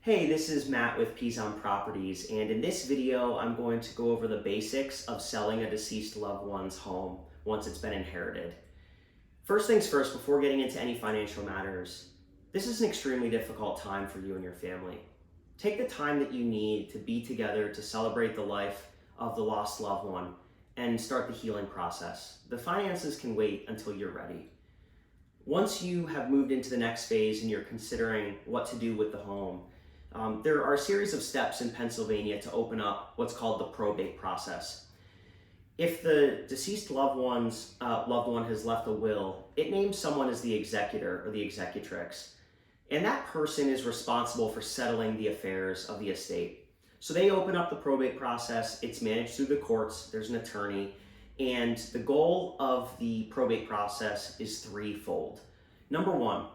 Hey, this is Matt with Properties, and in this video, I'm going to go over the basics of selling a deceased loved one's home once it's been inherited. First things first, before getting into any financial matters, this is an extremely difficult time for you and your family. Take the time that you need to be together to celebrate the life of the lost loved one and start the healing process. The finances can wait until you're ready. Once you have moved into the next phase and you're considering what to do with the home, there are a series of steps in Pennsylvania to open up what's called the probate process. If the deceased loved one has left a will, it names someone as the executor or the executrix, and that person is responsible for settling the affairs of the estate. So they open up the probate process. It's managed through the courts. There's an attorney, and the goal of the probate process is threefold. Number one,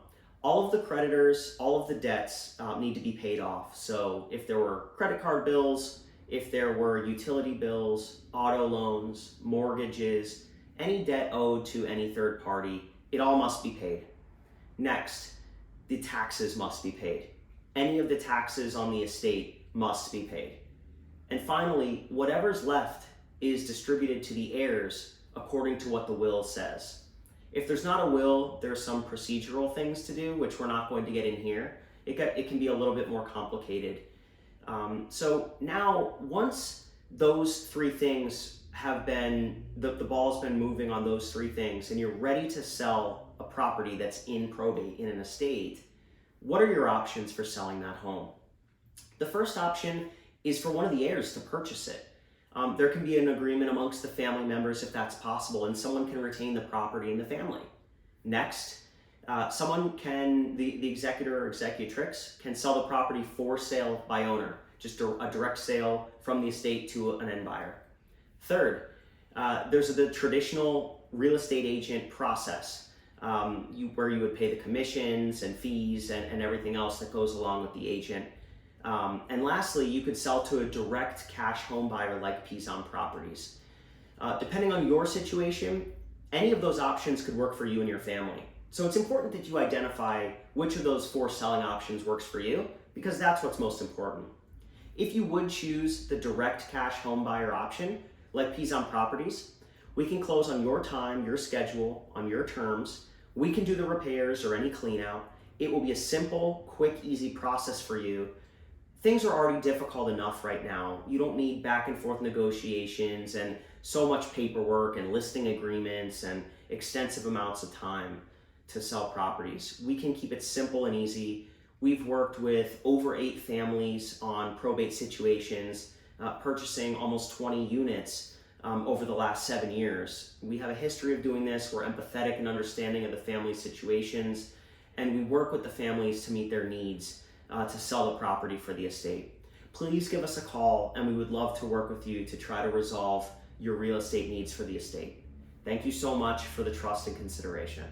all of the creditors, all of the debts need to be paid off. So if there were credit card bills, if there were utility bills, auto loans, mortgages, any debt owed to any third party, it all must be paid. Next, the taxes must be paid. Any of the taxes on the estate must be paid. And finally, whatever's left is distributed to the heirs according to what the will says. If there's not a will, there's some procedural things to do, which we're not going to get in here. It can be a little bit more complicated. So now, once those three things have been, the ball's been moving on those three things, and you're ready to sell a property that's in probate, in an estate, what are your options for selling that home? The first option is for one of the heirs to purchase it. There can be an agreement amongst the family members if that's possible, and someone can retain the property in the family. Next, the executor or executrix can sell the property for sale by owner, just a direct sale from the estate to an end buyer. Third, there's the traditional real estate agent process, where you would pay the commissions and fees and everything else that goes along with the agent. And lastly, you could sell to a direct cash home buyer like Properties. Depending on your situation, any of those options could work for you and your family. So it's important that you identify which of those four selling options works for you, because that's what's most important. If you would choose the direct cash home buyer option, like Properties, we can close on your time, your schedule, on your terms. We can do the repairs or any clean out. It will be a simple, quick, easy process for you. Things are already difficult enough right now. You don't need back and forth negotiations and so much paperwork and listing agreements and extensive amounts of time to sell properties. We can keep it simple and easy. We've worked with over 8 families on probate situations, purchasing almost 20 units over the last 7 years. We have a history of doing this. We're empathetic and understanding of the family situations, and we work with the families to meet their needs to sell the property for the estate. Please give us a call, and we would love to work with you to try to resolve your real estate needs for the estate. Thank you so much for the trust and consideration.